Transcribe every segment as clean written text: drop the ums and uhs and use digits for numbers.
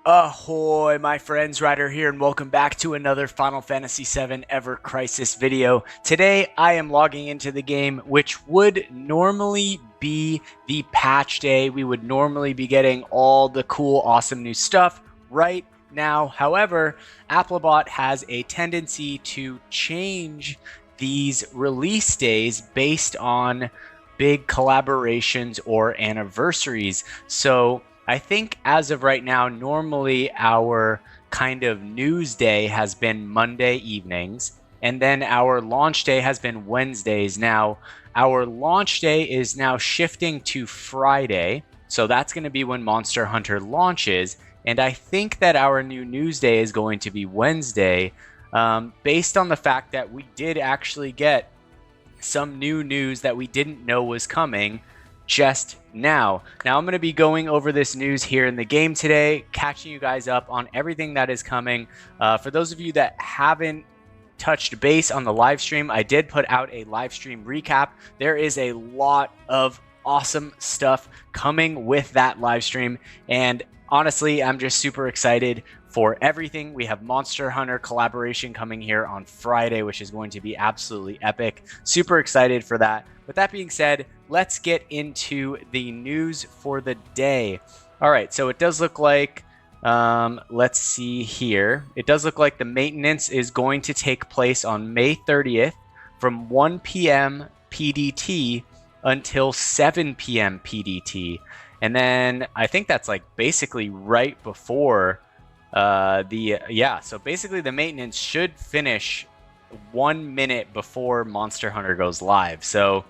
Ahoy, my friends, Ryder here, and welcome back to another Final Fantasy VII Ever Crisis video. Today, I am logging into the game, which would normally be the patch day. We would normally be getting all the cool, awesome new stuff right now. However, Applebot has a tendency to change these release days based on big collaborations or anniversaries. So I think as of right now, normally our kind of news day has been Monday evenings, and then our launch day has been Wednesdays. Now, our launch day is now shifting to Friday, so that's going to be when Monster Hunter launches, and I think that our new news day is going to be Wednesday, based on the fact that we did actually get some new news that we didn't know was coming just now. Now I'm going to be going over this news here in the game today, catching you guys up on everything that is coming. For those of you that haven't touched base on the live stream, I did put out a live stream recap. There is a lot of awesome stuff coming with that live stream, and honestly, I'm just super excited for everything. We have Monster Hunter collaboration coming here on Friday, which is going to be absolutely epic. Super excited for that. With that being said, let's get into the news for the day. All right, so it does look like, let's see here. It does look like the maintenance is going to take place on May 30th from 1 p.m. PDT until 7 p.m. PDT. And then I think that's like basically right before so basically the maintenance should finish 1 minute before Monster Hunter goes live. So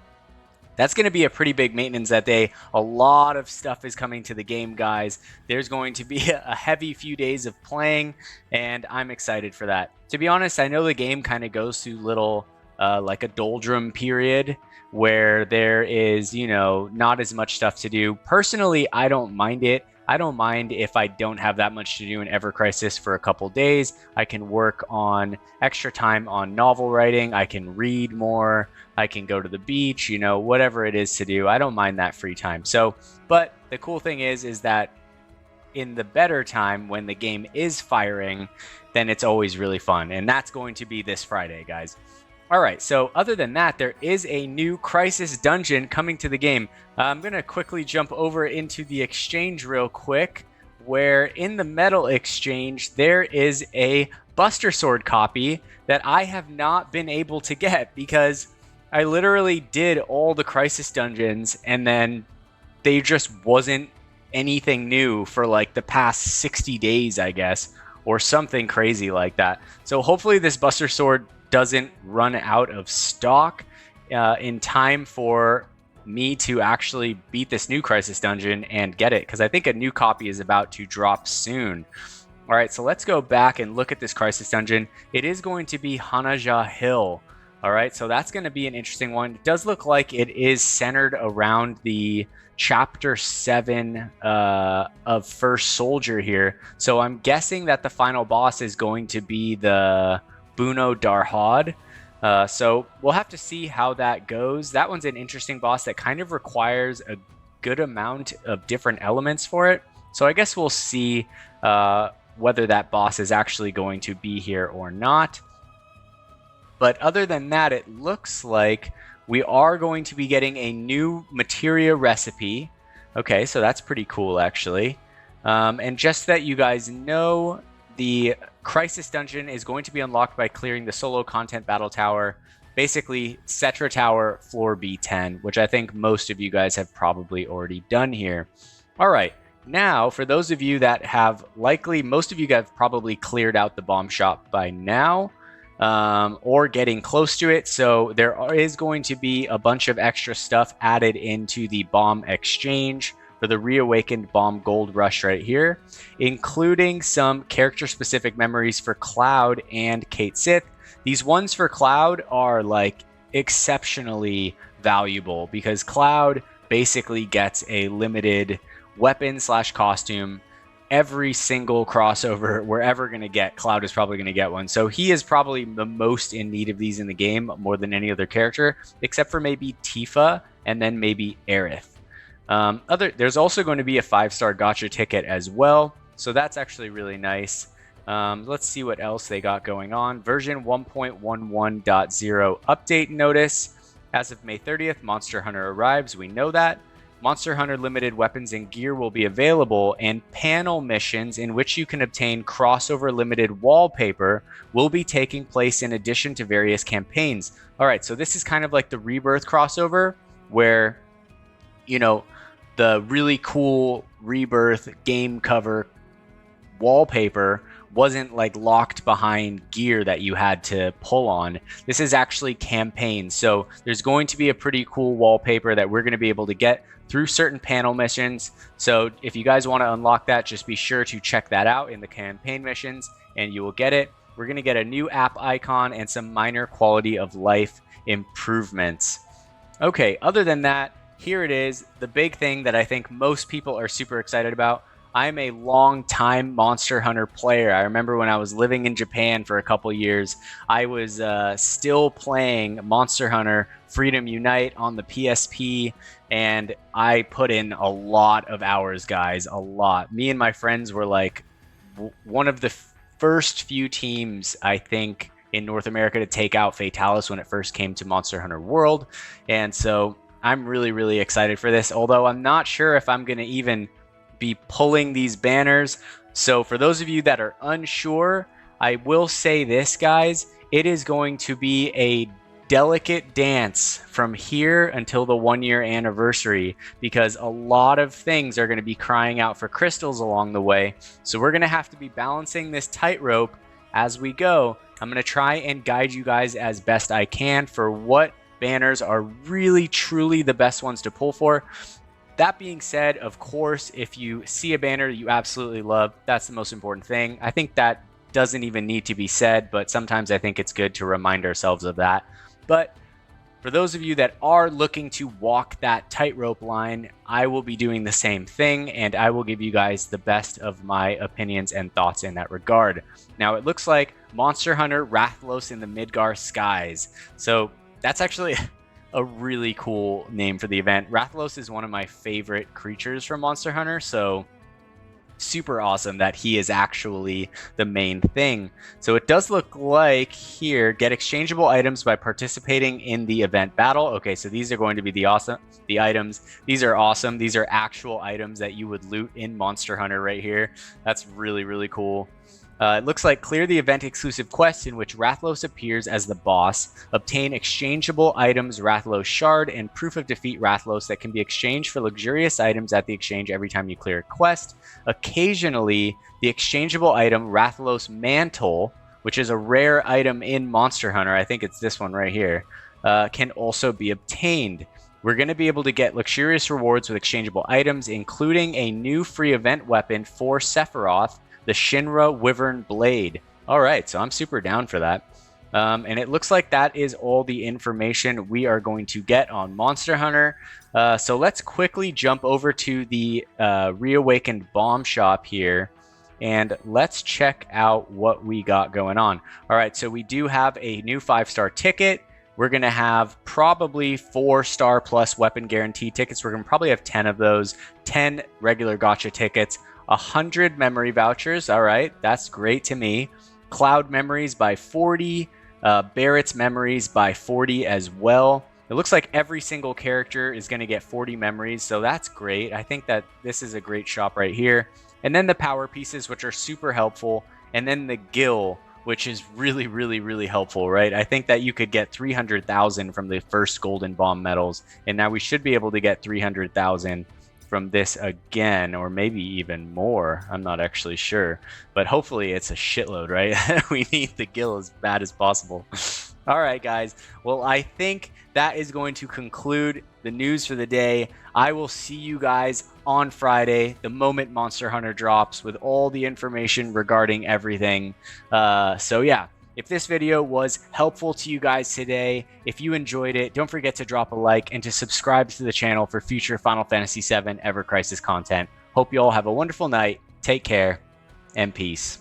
that's going to be a pretty big maintenance that day. A lot of stuff is coming to the game, guys. There's going to be a heavy few days of playing, and I'm excited for that. To be honest, I know the game kind of goes through little like a doldrum period where there is, not as much stuff to do. Personally, I don't mind it. I don't mind if I don't have that much to do in Ever Crisis for a couple days. I can work on extra time on novel writing. I can read more. I can go to the beach, whatever it is to do. I don't mind that free time. So, but the cool thing is that in the better time when the game is firing, then it's always really fun. And that's going to be this Friday, guys. All right, so other than that, there is a new Crisis dungeon coming to the game. I'm going to quickly jump over into the exchange real quick, where in the metal exchange, there is a Buster Sword copy that I have not been able to get because I literally did all the Crisis dungeons and then they just wasn't anything new for like the past 60 days, I guess, or something crazy like that. So hopefully this Buster Sword doesn't run out of stock in time for me to actually beat this new Crisis dungeon and get it, because I think a new copy is about to drop soon. All right, so let's go back and look at this Crisis dungeon. It is going to be Hanaja Hill. All right, so that's going to be an interesting one. It does look like it is centered around the Chapter 7 of First Soldier here. So I'm guessing that the final boss is going to be the Buno Darhad. So we'll have to see how that goes. That one's an interesting boss that kind of requires a good amount of different elements for it. So I guess we'll see whether that boss is actually going to be here or not. But other than that, it looks like we are going to be getting a new materia recipe. Okay, so that's pretty cool, actually. And just that you guys know, the Crisis dungeon is going to be unlocked by clearing the solo content battle tower, basically Cetra Tower floor B10, which I think most of you guys have probably already done here. All right, now for those of you that have most of you guys have probably cleared out the bomb shop by now, or getting close to it. So there is going to be a bunch of extra stuff added into the bomb exchange for the reawakened bomb gold rush right here, including some character specific memories for Cloud and Kate Sith. These ones for Cloud are like exceptionally valuable because Cloud basically gets a limited weapon / costume every single crossover we're ever going to get, Cloud is probably going to get one. So he is probably the most in need of these in the game, more than any other character, except for maybe Tifa and then maybe Aerith. There's also going to be a 5-star gacha ticket as well, so that's actually really nice. Let's see what else they got going on. Version 1.11.0 update notice. As of May 30th, Monster Hunter arrives. We know that. Monster Hunter limited weapons and gear will be available, and panel missions in which you can obtain crossover limited wallpaper will be taking place in addition to various campaigns. All right, so this is kind of like the Rebirth crossover where, you know, the really cool Rebirth game cover wallpaper wasn't like locked behind gear that you had to pull on. This is actually campaign. So there's going to be a pretty cool wallpaper that we're going to be able to get through certain panel missions. So if you guys want to unlock that, just be sure to check that out in the campaign missions and you will get it. We're going to get a new app icon and some minor quality of life improvements. Okay, other than that, here it is, the big thing that I think most people are super excited about. I'm a long-time Monster Hunter player. I remember when I was living in Japan for a couple years, I was still playing Monster Hunter Freedom Unite on the PSP, and I put in a lot of hours, guys, a lot. Me and my friends were like one of the first few teams, I think, in North America to take out Fatalis when it first came to Monster Hunter World, and so I'm really, really excited for this, although I'm not sure if I'm going to even be pulling these banners. So for those of you that are unsure, I will say this, guys, it is going to be a delicate dance from here until the 1-year anniversary, because a lot of things are going to be crying out for crystals along the way. So we're going to have to be balancing this tightrope as we go. I'm going to try and guide you guys as best I can for what banners are really truly the best ones to pull for. That being said, of course, if you see a banner you absolutely love, that's the most important thing. I think that doesn't even need to be said, but sometimes I think it's good to remind ourselves of that. But for those of you that are looking to walk that tightrope line, I will be doing the same thing, and I will give you guys the best of my opinions and thoughts in that regard. Now, it looks like Monster Hunter Rathalos in the Midgar Skies. So that's actually a really cool name for the event. Rathalos is one of my favorite creatures from Monster Hunter, so super awesome that he is actually the main thing. So it does look like here, get exchangeable items by participating in the event battle. Okay, so these are going to be the items. These are awesome. These are actual items that you would loot in Monster Hunter right here. That's really, really cool. It looks like clear the event exclusive quest in which Rathalos appears as the boss. Obtain exchangeable items Rathalos Shard and proof of defeat Rathalos that can be exchanged for luxurious items at the exchange every time you clear a quest. Occasionally, the exchangeable item Rathalos Mantle, which is a rare item in Monster Hunter, I think it's this one right here, can also be obtained. We're going to be able to get luxurious rewards with exchangeable items, including a new free event weapon for Sephiroth, the Shinra Wyvern Blade. All right, so I'm super down for that. And it looks like that is all the information we are going to get on Monster Hunter. So let's quickly jump over to the Reawakened Bomb Shop here, and let's check out what we got going on. All right, so we do have a new 5-star ticket. We're going to have probably 4-star plus weapon guarantee tickets. We're going to probably have 10 of those, 10 regular gacha tickets, 100 memory vouchers. All right, that's great to me. Cloud memories by 40, Barrett's memories by 40 as well. It looks like every single character is going to get 40 memories, so that's great. I think that this is a great shop right here. And then the power pieces, which are super helpful, and then the Gil, which is really, really, really helpful, right? I think that you could get 300,000 from the first Golden Bomb medals, and now we should be able to get 300,000 from this again, or maybe even more. I'm not actually sure, but hopefully it's a shitload, right? We need the Gil as bad as possible. All right, guys. Well, I think that is going to conclude the news for the day. I will see you guys on Friday, the moment Monster Hunter drops, with all the information regarding everything. So yeah, if this video was helpful to you guys today, if you enjoyed it, don't forget to drop a like and to subscribe to the channel for future Final Fantasy VII Ever Crisis content. Hope you all have a wonderful night, take care, and peace.